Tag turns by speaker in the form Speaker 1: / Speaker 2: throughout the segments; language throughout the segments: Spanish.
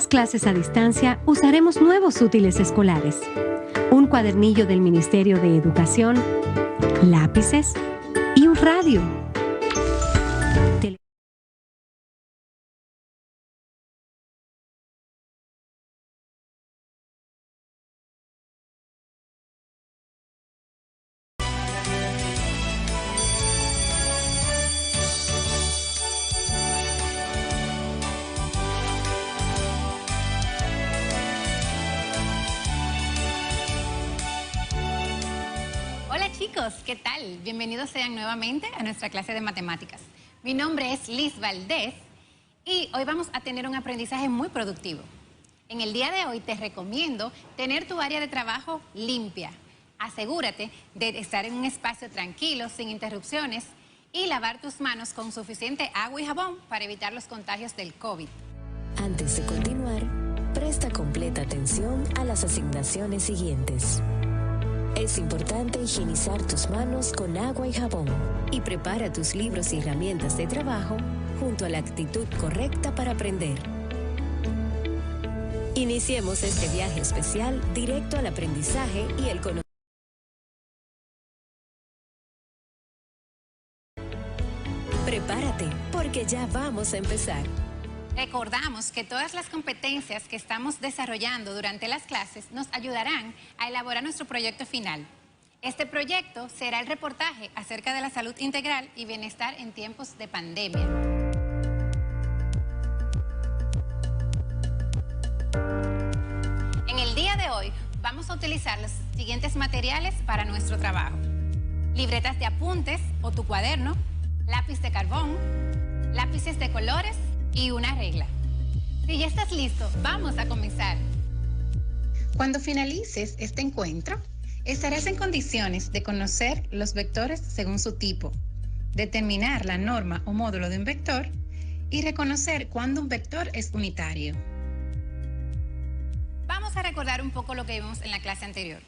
Speaker 1: estas clases a distancia usaremos nuevos útiles escolares, un cuadernillo del Ministerio de Educación, lápices y un radio.
Speaker 2: Hola chicos, ¿qué tal? Bienvenidos sean nuevamente a nuestra clase de matemáticas. Mi nombre es Liz Valdés y hoy vamos a tener un aprendizaje muy productivo. En el día de hoy te recomiendo tener tu área de trabajo limpia. Asegúrate de estar en un espacio tranquilo, sin interrupciones y lavar tus manos con suficiente agua y jabón para evitar los contagios del COVID.
Speaker 3: Antes de continuar, presta completa atención a las asignaciones siguientes. Es importante higienizar tus manos con agua y jabón y prepara tus libros y herramientas de trabajo junto a la actitud correcta para aprender. Iniciemos este viaje especial directo al aprendizaje y el conocimiento. Prepárate, porque ya vamos a empezar.
Speaker 2: Recordamos que todas las competencias que estamos desarrollando durante las clases nos ayudarán a elaborar nuestro proyecto final. Este proyecto será el reportaje acerca de la salud integral y bienestar en tiempos de pandemia. En el día de hoy vamos a utilizar los siguientes materiales para nuestro trabajo: libretas de apuntes o tu cuaderno, lápiz de carbón, lápices de colores y una regla. Si ya estás listo, vamos a comenzar. Cuando finalices este encuentro, estarás en condiciones de conocer los vectores según su tipo, determinar la norma o módulo de un vector y reconocer cuándo un vector es unitario. Vamos a recordar un poco lo que vimos en la clase anterior.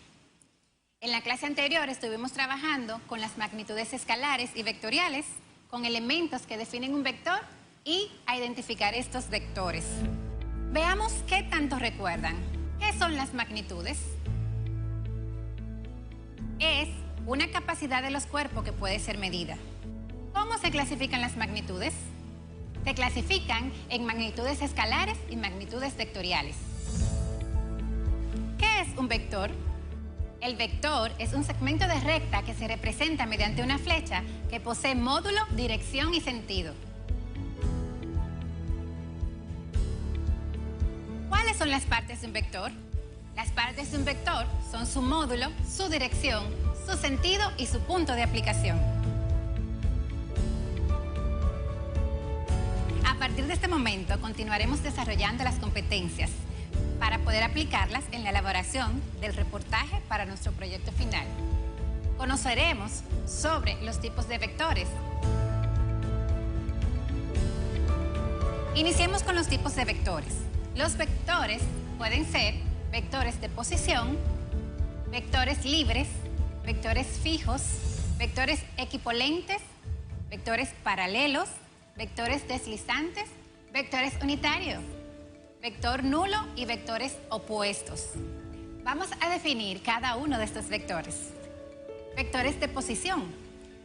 Speaker 2: En la clase anterior estuvimos trabajando con las magnitudes escalares y vectoriales, con elementos que definen un vector y a identificar estos vectores. Veamos qué tanto recuerdan. ¿Qué son las magnitudes? Es una capacidad de los cuerpos que puede ser medida. ¿Cómo se clasifican las magnitudes? Se clasifican en magnitudes escalares y magnitudes vectoriales. ¿Qué es un vector? El vector es un segmento de recta que se representa mediante una flecha que posee módulo, dirección y sentido. ¿Cuáles son las partes de un vector? Las partes de un vector son su módulo, su dirección, su sentido y su punto de aplicación. A partir de este momento continuaremos desarrollando las competencias para poder aplicarlas en la elaboración del reportaje para nuestro proyecto final. Conoceremos sobre los tipos de vectores. Iniciemos con los tipos de vectores. Los vectores pueden ser vectores de posición, vectores libres, vectores fijos, vectores equipolentes, vectores paralelos, vectores deslizantes, vectores unitarios, vector nulo y vectores opuestos. Vamos a definir cada uno de estos vectores. Vectores de posición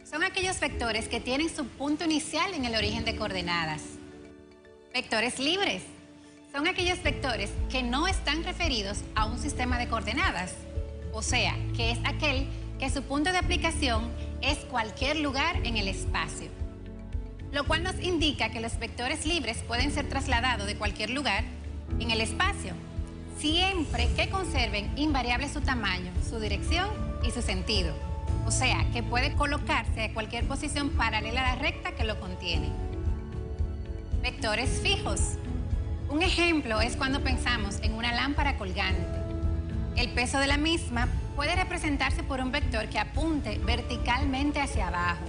Speaker 2: son aquellos vectores que tienen su punto inicial en el origen de coordenadas. Vectores libres son aquellos vectores que no están referidos a un sistema de coordenadas, o sea, que es aquel que su punto de aplicación es cualquier lugar en el espacio, lo cual nos indica que los vectores libres pueden ser trasladados de cualquier lugar en el espacio, siempre que conserven invariable su tamaño, su dirección y su sentido, o sea, que puede colocarse a cualquier posición paralela a la recta que lo contiene. Vectores fijos. Un ejemplo es cuando pensamos en una lámpara colgante. El peso de la misma puede representarse por un vector que apunte verticalmente hacia abajo.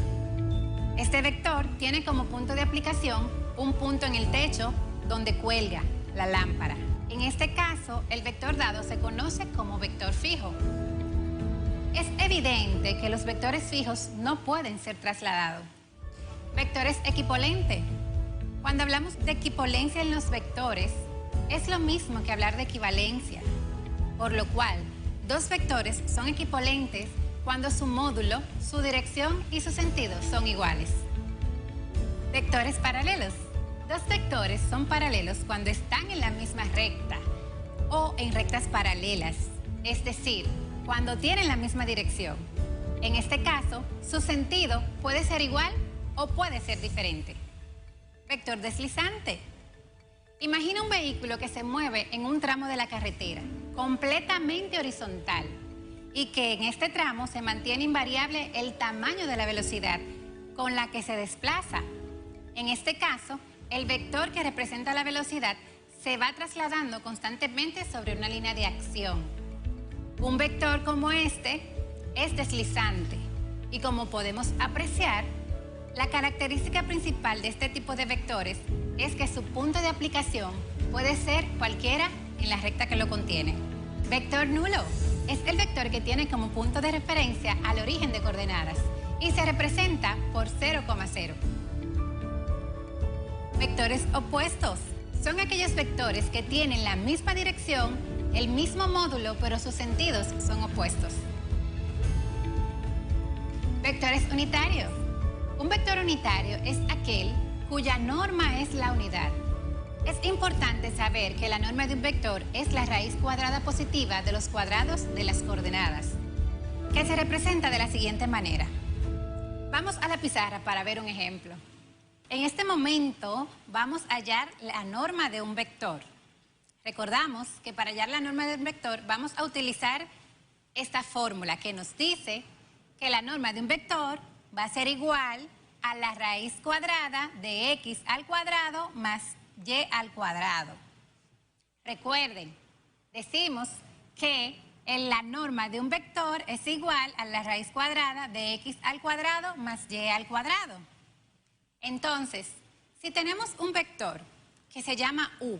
Speaker 2: Este vector tiene como punto de aplicación un punto en el techo donde cuelga la lámpara. En este caso, el vector dado se conoce como vector fijo. Es evidente que los vectores fijos no pueden ser trasladados. Vectores equipolentes. Cuando hablamos de equipolencia en los vectores, es lo mismo que hablar de equivalencia, por lo cual dos vectores son equipolentes cuando su módulo, su dirección y su sentido son iguales. Vectores paralelos. Dos vectores son paralelos cuando están en la misma recta o en rectas paralelas, es decir, cuando tienen la misma dirección. En este caso, su sentido puede ser igual o puede ser diferente. Vector deslizante. Imagina un vehículo que se mueve en un tramo de la carretera, completamente horizontal, y que en este tramo se mantiene invariable el tamaño de la velocidad con la que se desplaza. En este caso, el vector que representa la velocidad se va trasladando constantemente sobre una línea de acción. Un vector como este es deslizante y, como podemos apreciar, la característica principal de este tipo de vectores es que su punto de aplicación puede ser cualquiera en la recta que lo contiene. Vector nulo es el vector que tiene como punto de referencia al origen de coordenadas y se representa por 0,0. Vectores opuestos son aquellos vectores que tienen la misma dirección, el mismo módulo, pero sus sentidos son opuestos. Vectores unitarios. Un vector unitario es aquel cuya norma es la unidad. Es importante saber que la norma de un vector es la raíz cuadrada positiva de los cuadrados de las coordenadas, que se representa de la siguiente manera. Vamos a la pizarra para ver un ejemplo. En este momento vamos a hallar la norma de un vector. Recordamos que para hallar la norma de un vector vamos a utilizar esta fórmula que nos dice que la norma de un vector va a ser igual a la raíz cuadrada de x al cuadrado más y al cuadrado. Recuerden, decimos que la norma de un vector es igual a la raíz cuadrada de x al cuadrado más y al cuadrado. Entonces, si tenemos un vector que se llama u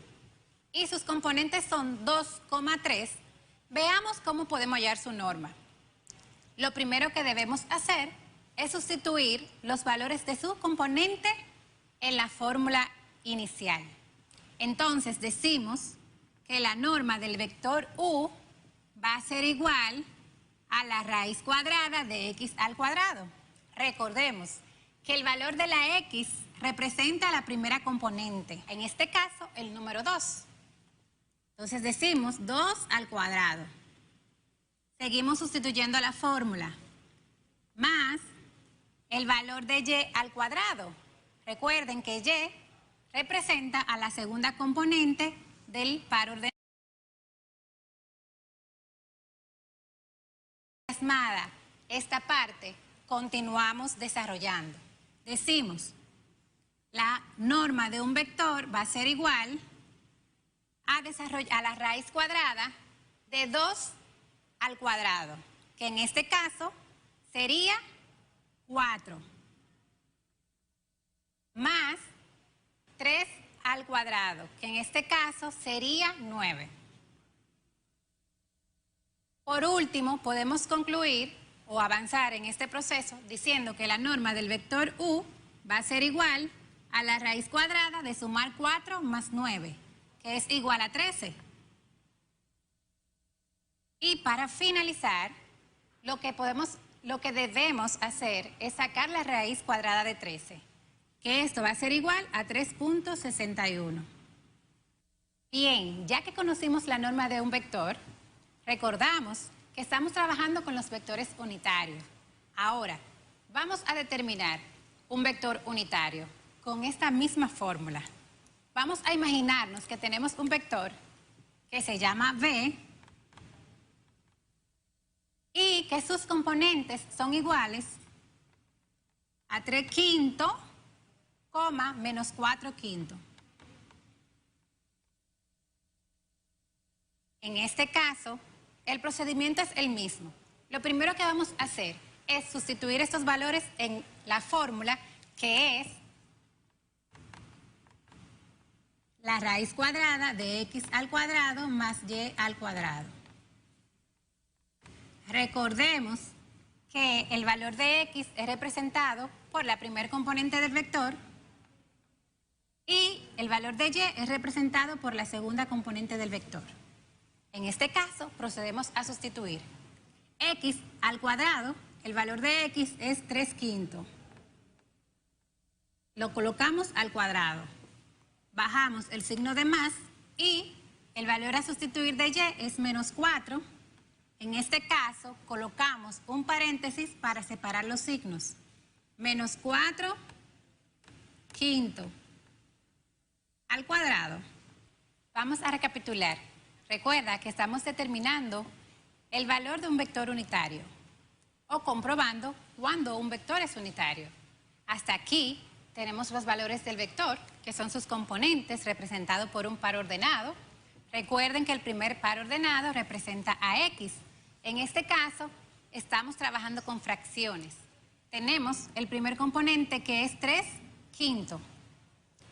Speaker 2: y sus componentes son 2,3, veamos cómo podemos hallar su norma. Lo primero que debemos hacer es sustituir los valores de su componente en la fórmula inicial. Entonces decimos que la norma del vector u va a ser igual a la raíz cuadrada de x al cuadrado. Recordemos que el valor de la x representa la primera componente, en este caso el número 2. Entonces decimos 2 al cuadrado. Seguimos sustituyendo la fórmula, más el valor de y al cuadrado. Recuerden que y representa a la segunda componente del par ordenado. Esta parte continuamos desarrollando. Decimos, la norma de un vector va a ser igual a la raíz cuadrada de 2 al cuadrado, que en este caso sería 4, más 3 al cuadrado, que en este caso sería 9. Por último, podemos concluir o avanzar en este proceso diciendo que la norma del vector u va a ser igual a la raíz cuadrada de sumar 4 más 9, que es igual a 13. Y para finalizar, lo que debemos hacer es sacar la raíz cuadrada de 13, que esto va a ser igual a 3.61. Bien, ya que conocimos la norma de un vector, recordamos que estamos trabajando con los vectores unitarios. Ahora, vamos a determinar un vector unitario con esta misma fórmula. Vamos a imaginarnos que tenemos un vector que se llama v y que sus componentes son iguales a 3/5, menos 4/5. En este caso, el procedimiento es el mismo. Lo primero que vamos a hacer es sustituir estos valores en la fórmula, que es la raíz cuadrada de x al cuadrado más y al cuadrado. Recordemos que el valor de x es representado por la primer componente del vector, Y el valor de y es representado por la segunda componente del vector. En este caso, procedemos a sustituir. X al cuadrado, el valor de x es 3/5. Lo colocamos al cuadrado. Bajamos el signo de más y el valor a sustituir de y es -4. En este caso, colocamos un paréntesis para separar los signos. -4/5 al cuadrado. Vamos a recapitular. Recuerda que estamos determinando el valor de un vector unitario o comprobando cuándo un vector es unitario. Hasta aquí tenemos los valores del vector, que son sus componentes representados por un par ordenado. Recuerden que el primer par ordenado representa a x. En este caso, estamos trabajando con fracciones. Tenemos el primer componente que es 3/5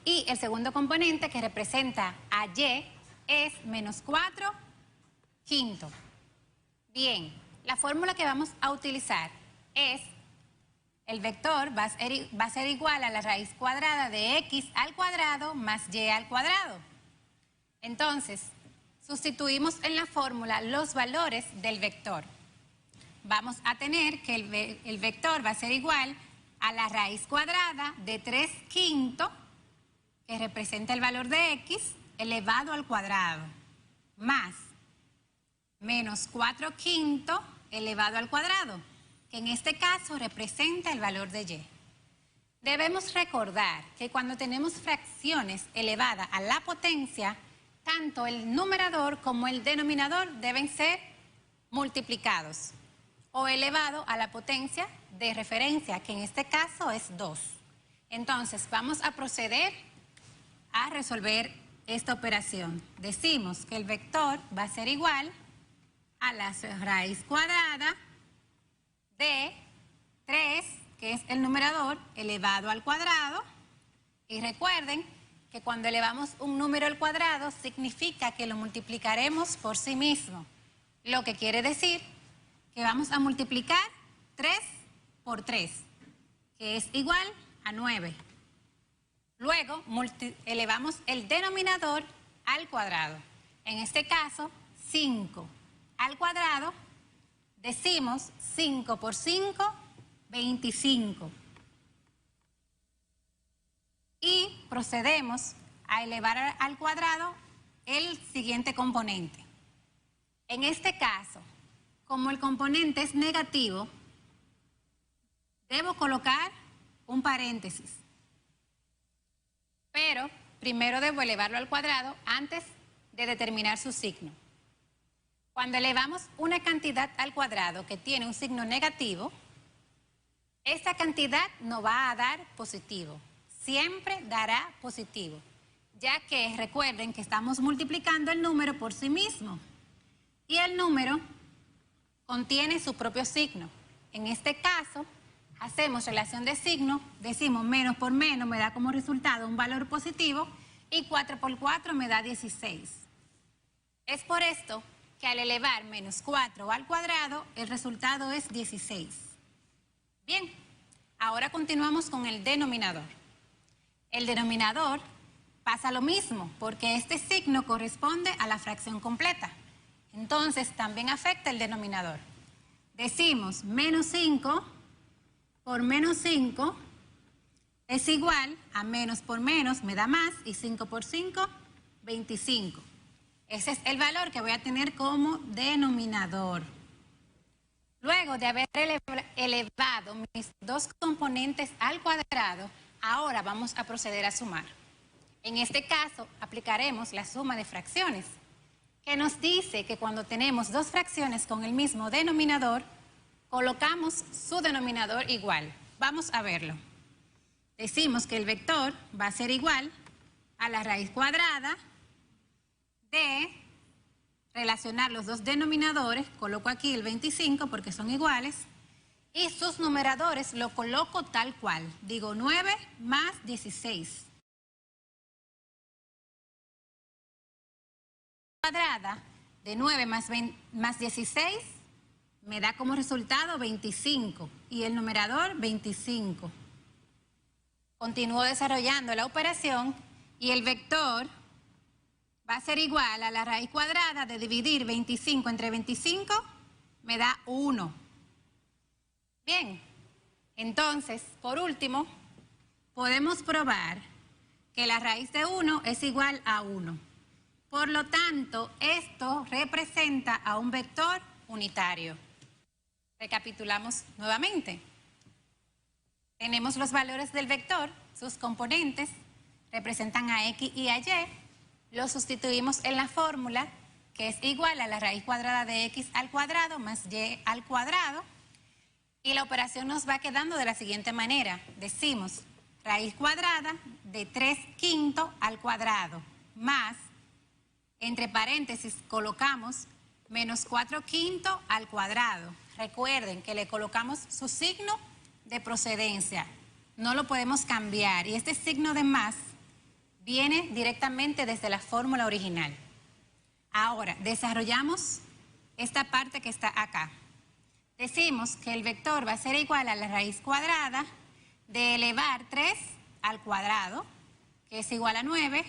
Speaker 2: y el segundo componente que representa a y es -4/5. Bien, la fórmula que vamos a utilizar es el vector va a ser igual a la raíz cuadrada de x al cuadrado más y al cuadrado. Entonces, sustituimos en la fórmula los valores del vector. Vamos a tener que el vector va a ser igual a la raíz cuadrada de 3/5, que representa el valor de x, elevado al cuadrado, más -4/5 elevado al cuadrado, que en este caso representa el valor de y. Debemos recordar que cuando tenemos fracciones elevadas a la potencia, tanto el numerador como el denominador deben ser multiplicados o elevado a la potencia de referencia, que en este caso es 2. Entonces, vamos a proceder a resolver esta operación. Decimos que el vector va a ser igual a la raíz cuadrada de 3, que es el numerador, elevado al cuadrado. Y recuerden que cuando elevamos un número al cuadrado significa que lo multiplicaremos por sí mismo, lo que quiere decir que vamos a multiplicar 3 por 3, que es igual a 9. Luego elevamos el denominador al cuadrado. En este caso, 5 al cuadrado, decimos 5 por 5, 25. Y procedemos a elevar al cuadrado el siguiente componente. En este caso, como el componente es negativo, debo colocar un paréntesis. Pero primero debo elevarlo al cuadrado antes de determinar su signo. Cuando elevamos una cantidad al cuadrado que tiene un signo negativo, esta cantidad no va a dar positivo. Siempre dará positivo, ya que recuerden que estamos multiplicando el número por sí mismo. Y el número contiene su propio signo. En este caso, hacemos relación de signo, decimos menos por menos me da como resultado un valor positivo y 4 por 4 me da 16. Es por esto que al elevar -4 al cuadrado, el resultado es 16. Bien, ahora continuamos con el denominador. El denominador pasa lo mismo, porque este signo corresponde a la fracción completa. Entonces, también afecta el denominador. Decimos -5 por -5 es igual a menos por menos me da más y 5 por 5, 25. Ese es el valor que voy a tener como denominador. Luego de haber elevado mis dos componentes al cuadrado, ahora vamos a proceder a sumar. En este caso, aplicaremos la suma de fracciones, que nos dice que cuando tenemos dos fracciones con el mismo denominador, colocamos su denominador igual. Vamos a verlo. Decimos que el vector va a ser igual a la raíz cuadrada de relacionar los dos denominadores, coloco aquí el 25 porque son iguales, y sus numeradores lo coloco tal cual. Digo 9 más 16. Cuadrada de 9 más 16 me da como resultado 25 y el numerador 25. Continúo desarrollando la operación Y el vector va a ser igual a la raíz cuadrada de dividir 25 entre 25, me da 1. Bien, entonces, por último, podemos probar que la raíz de 1 es igual a 1. Por lo tanto, esto representa a un vector unitario. Recapitulamos nuevamente. Tenemos los valores del vector, sus componentes representan a X y a Y. Lo sustituimos en la fórmula, que es igual a la raíz cuadrada de X al cuadrado más Y al cuadrado. Y la operación nos va quedando de la siguiente manera. Decimos raíz cuadrada de 3/5 al cuadrado más, entre paréntesis colocamos menos 4/5 al cuadrado. Recuerden que le colocamos su signo de procedencia. No lo podemos cambiar. Y este signo de más viene directamente desde la fórmula original. Ahora, desarrollamos esta parte que está acá. Decimos que el vector va a ser igual a la raíz cuadrada de elevar 3 al cuadrado, que es igual a 9,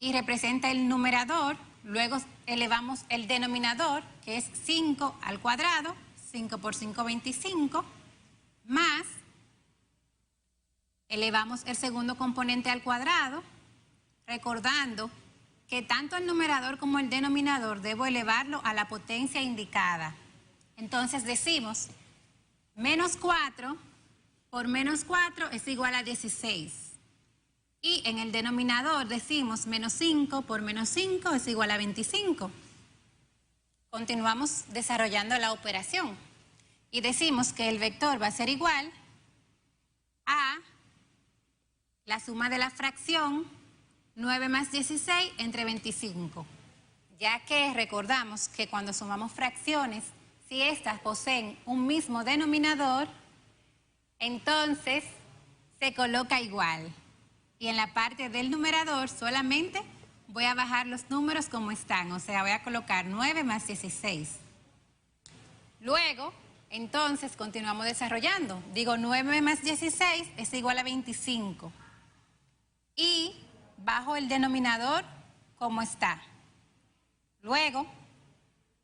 Speaker 2: y representa el numerador. Luego elevamos el denominador, que es 5 al cuadrado, 5 por 5, 25, más elevamos el segundo componente al cuadrado, recordando que tanto el numerador como el denominador debo elevarlo a la potencia indicada. Entonces decimos, menos 4 por menos 4 es igual a 16. Y en el denominador decimos, menos 5 por menos 5 es igual a 25. Continuamos desarrollando la operación. Y decimos que el vector va a ser igual a la suma de la fracción 9 más 16 entre 25. Ya que recordamos que cuando sumamos fracciones, si éstas poseen un mismo denominador, entonces se coloca igual. Y en la parte del numerador solamente voy a bajar los números como están. O sea, voy a colocar 9 más 16. Luego, entonces, continuamos desarrollando. Digo, 9 más 16 es igual a 25. Y bajo el denominador como está. Luego,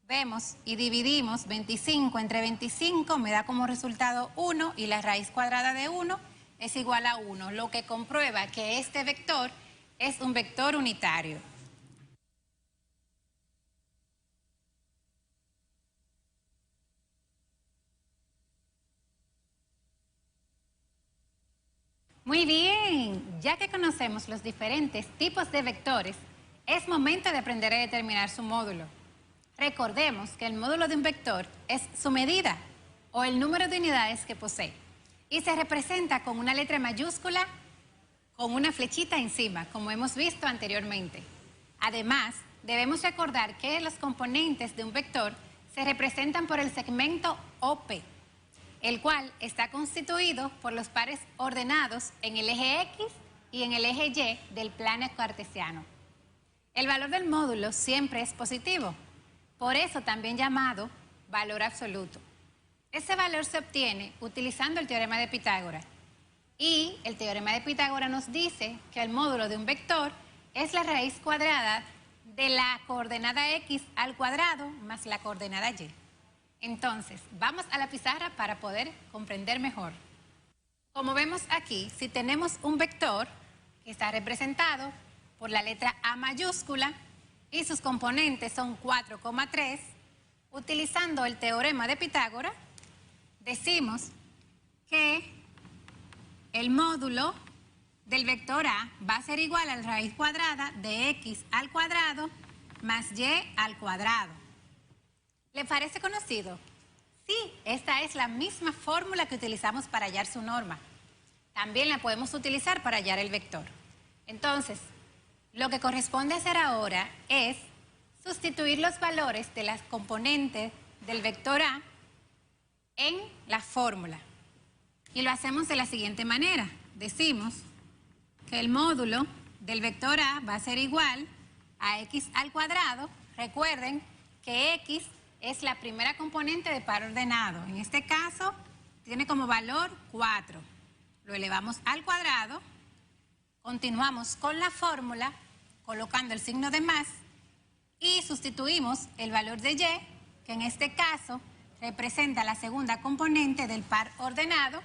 Speaker 2: vemos y dividimos 25 entre 25, me da como resultado 1 y la raíz cuadrada de 1 es igual a 1, lo que comprueba que este vector es un vector unitario. Muy bien, ya que conocemos los diferentes tipos de vectores, es momento de aprender a determinar su módulo. Recordemos que el módulo de un vector es su medida o el número de unidades que posee y se representa con una letra mayúscula con una flechita encima, como hemos visto anteriormente. Además, debemos recordar que los componentes de un vector se representan por el segmento OP, el cual está constituido por los pares ordenados en el eje X y en el eje Y del plano cartesiano. El valor del módulo siempre es positivo, por eso también llamado valor absoluto. Ese valor se obtiene utilizando el teorema de Pitágoras. Y el teorema de Pitágoras nos dice que el módulo de un vector es la raíz cuadrada de la coordenada X al cuadrado más la coordenada Y. Entonces, vamos a la pizarra para poder comprender mejor. Como vemos aquí, si tenemos un vector que está representado por la letra A mayúscula y sus componentes son 4,3, utilizando el teorema de Pitágoras, decimos que el módulo del vector A va a ser igual a la raíz cuadrada de X al cuadrado más Y al cuadrado. ¿Le parece conocido? Sí, esta es la misma fórmula que utilizamos para hallar su norma. También la podemos utilizar para hallar el vector. Entonces, lo que corresponde hacer ahora es sustituir los valores de las componentes del vector A en la fórmula. Y lo hacemos de la siguiente manera. Decimos que el módulo del vector A va a ser igual a X al cuadrado. Recuerden que X es la primera componente de par ordenado. En este caso, tiene como valor 4. Lo elevamos al cuadrado Continuamos con la fórmula colocando el signo de más y sustituimos el valor de y, que en este caso representa la segunda componente del par ordenado,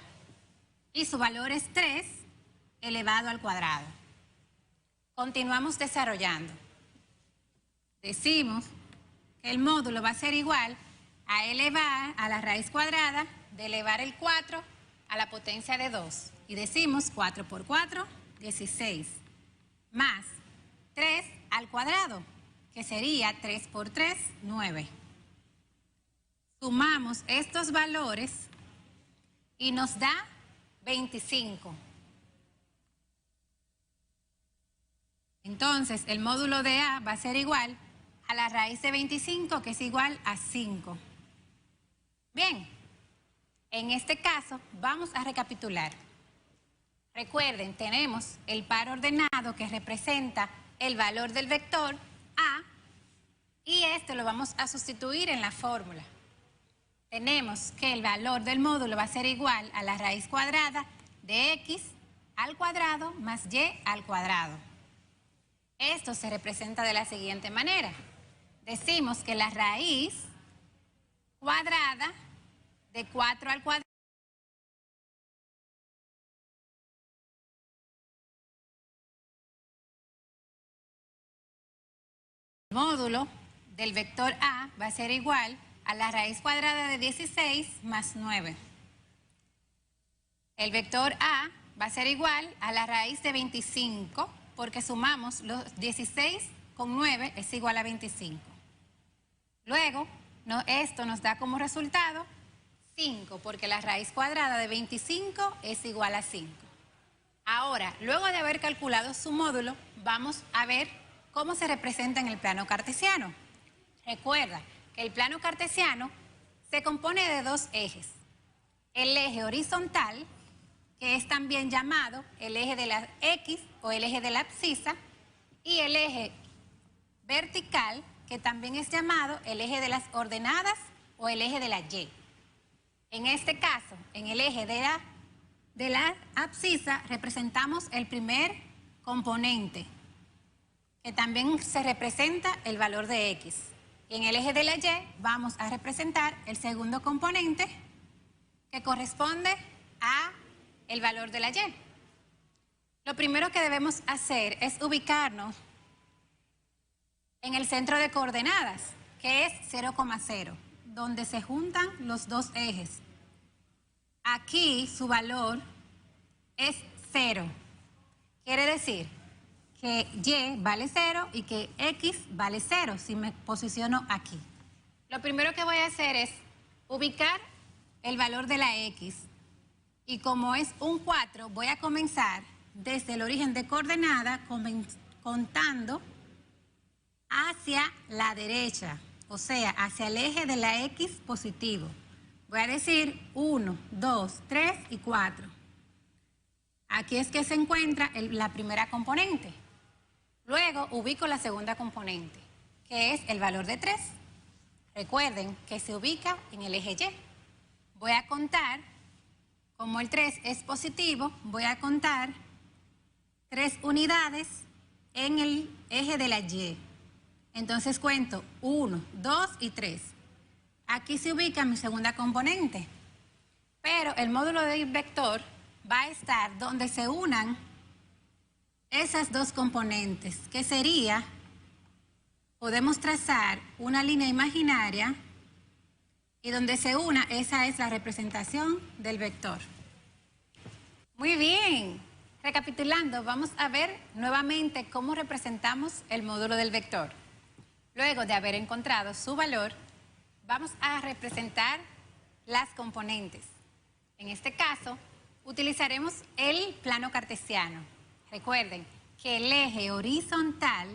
Speaker 2: y su valor es 3 elevado al cuadrado. Continuamos desarrollando. Decimos que el módulo va a ser igual a elevar a la raíz cuadrada de elevar el 4 a la potencia de 2. Y decimos 4 por 4, 16, más 3 al cuadrado, que sería 3 por 3, 9. Sumamos estos valores y nos da 25. Entonces, el módulo de A va a ser igual a la raíz de 25, que es igual a 5. Bien, en este caso vamos a recapitular. Recuerden, tenemos el par ordenado que representa el valor del vector A y esto lo vamos a sustituir en la fórmula. Tenemos que el valor del módulo va a ser igual a la raíz cuadrada de x al cuadrado más y al cuadrado. Esto se representa de la siguiente manera. Decimos que la raíz cuadrada de 4 al cuadrado el módulo del vector A va a ser igual a la raíz cuadrada de 16 más 9. El vector A va a ser igual a la raíz de 25, porque sumamos los 16 con 9 es igual a 25. Luego, esto nos da como resultado 5, porque la raíz cuadrada de 25 es igual a 5. Ahora, luego de haber calculado su módulo, vamos a ver cómo se representa en el plano cartesiano. Recuerda que el plano cartesiano se compone de dos ejes. El eje horizontal, que es también llamado el eje de la X o el eje de la abscisa, y el eje vertical, que también es llamado el eje de las ordenadas o el eje de la Y. En este caso, en el eje de la abscisa representamos el primer componente, que también se representa el valor de X. Y en el eje de la Y vamos a representar el segundo componente, que corresponde a el valor de la Y. Lo primero que debemos hacer es ubicarnos en el centro de coordenadas, que es 0,0, donde se juntan los dos ejes. Aquí su valor es 0. Quiere decir que Y vale 0 y que X vale 0 si me posiciono aquí. Lo primero que voy a hacer es ubicar el valor de la X. Y como es un 4, voy a comenzar desde el origen de coordenada contando hacia la derecha, o sea, hacia el eje de la X positivo. Voy a decir 1, 2, 3 y 4. Aquí es que se encuentra la primera componente. Luego ubico la segunda componente, que es el valor de 3. Recuerden que se ubica en el eje Y. Voy a contar, como el 3 es positivo, voy a contar 3 unidades en el eje de la Y. Entonces cuento 1, 2 y 3. Aquí se ubica mi segunda componente. Pero el módulo del vector va a estar donde se unan esas dos componentes, que sería, podemos trazar una línea imaginaria y donde se una, esa es la representación del vector. Muy bien, recapitulando, vamos a ver nuevamente cómo representamos el módulo del vector. Luego de haber encontrado su valor, vamos a representar las componentes. En este caso, utilizaremos el plano cartesiano. Recuerden que el eje horizontal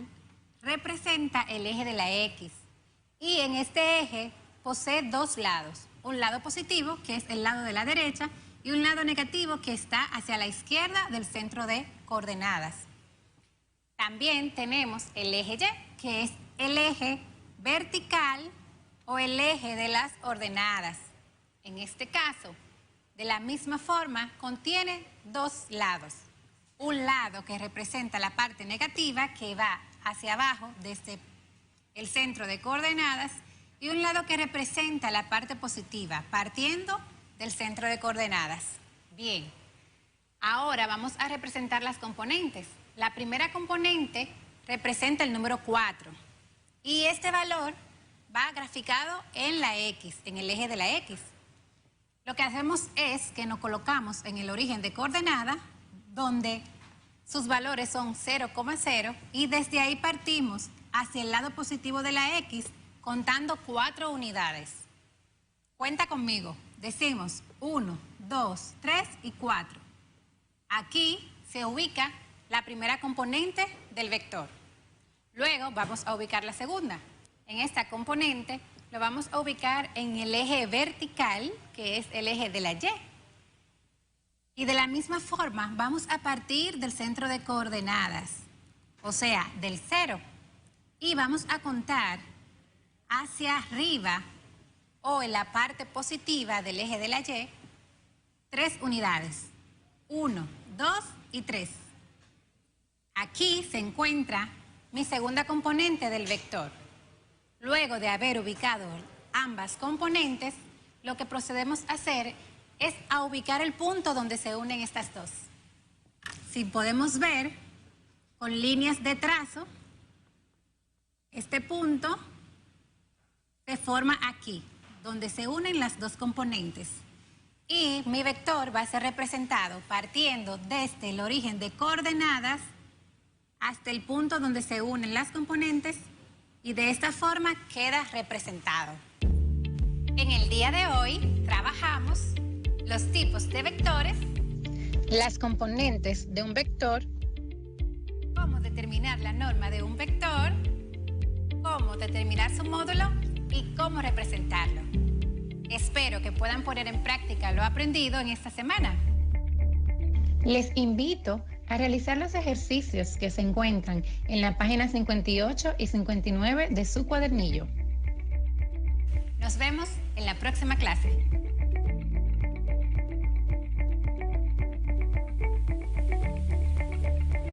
Speaker 2: representa el eje de la X y en este eje posee dos lados, un lado positivo que es el lado de la derecha y un lado negativo que está hacia la izquierda del centro de coordenadas. También tenemos el eje Y, que es el eje vertical o el eje de las ordenadas. En este caso, de la misma forma, contiene dos lados. un lado que representa la parte negativa que va hacia abajo desde el centro de coordenadas y un lado que representa la parte positiva partiendo del centro de coordenadas. Bien, ahora vamos a representar las componentes. La primera componente representa el número 4 y este valor va graficado en la X, en el eje de la X. Lo que hacemos es que nos colocamos en el origen de coordenada donde sus valores son 0,0 y desde ahí partimos hacia el lado positivo de la X contando 4 unidades. Cuenta conmigo, decimos 1, 2, 3 y 4. Aquí se ubica la primera componente del vector. Luego vamos a ubicar la segunda. En esta componente lo vamos a ubicar en el eje vertical, que es el eje de la Y. Y de la misma forma vamos a partir del centro de coordenadas, o sea, del 0. Y vamos a contar hacia arriba o en la parte positiva del eje de la Y 3 unidades. 1, 2 y 3. Aquí se encuentra mi segunda componente del vector. Luego de haber ubicado ambas componentes, lo que procedemos a hacer es a ubicar el punto donde se unen estas dos. Si podemos ver con líneas de trazo, este punto se forma aquí, donde se unen las dos componentes. Y mi vector va a ser representado partiendo desde el origen de coordenadas hasta el punto donde se unen las componentes y de esta forma queda representado. En el día de hoy trabajamos los tipos de vectores, las componentes de un vector, cómo determinar la norma de un vector, cómo determinar su módulo y cómo representarlo. Espero que puedan poner en práctica lo aprendido en esta semana.
Speaker 4: Les invito a realizar los ejercicios que se encuentran en la página 58 y 59 de su cuadernillo.
Speaker 2: Nos vemos en la próxima clase.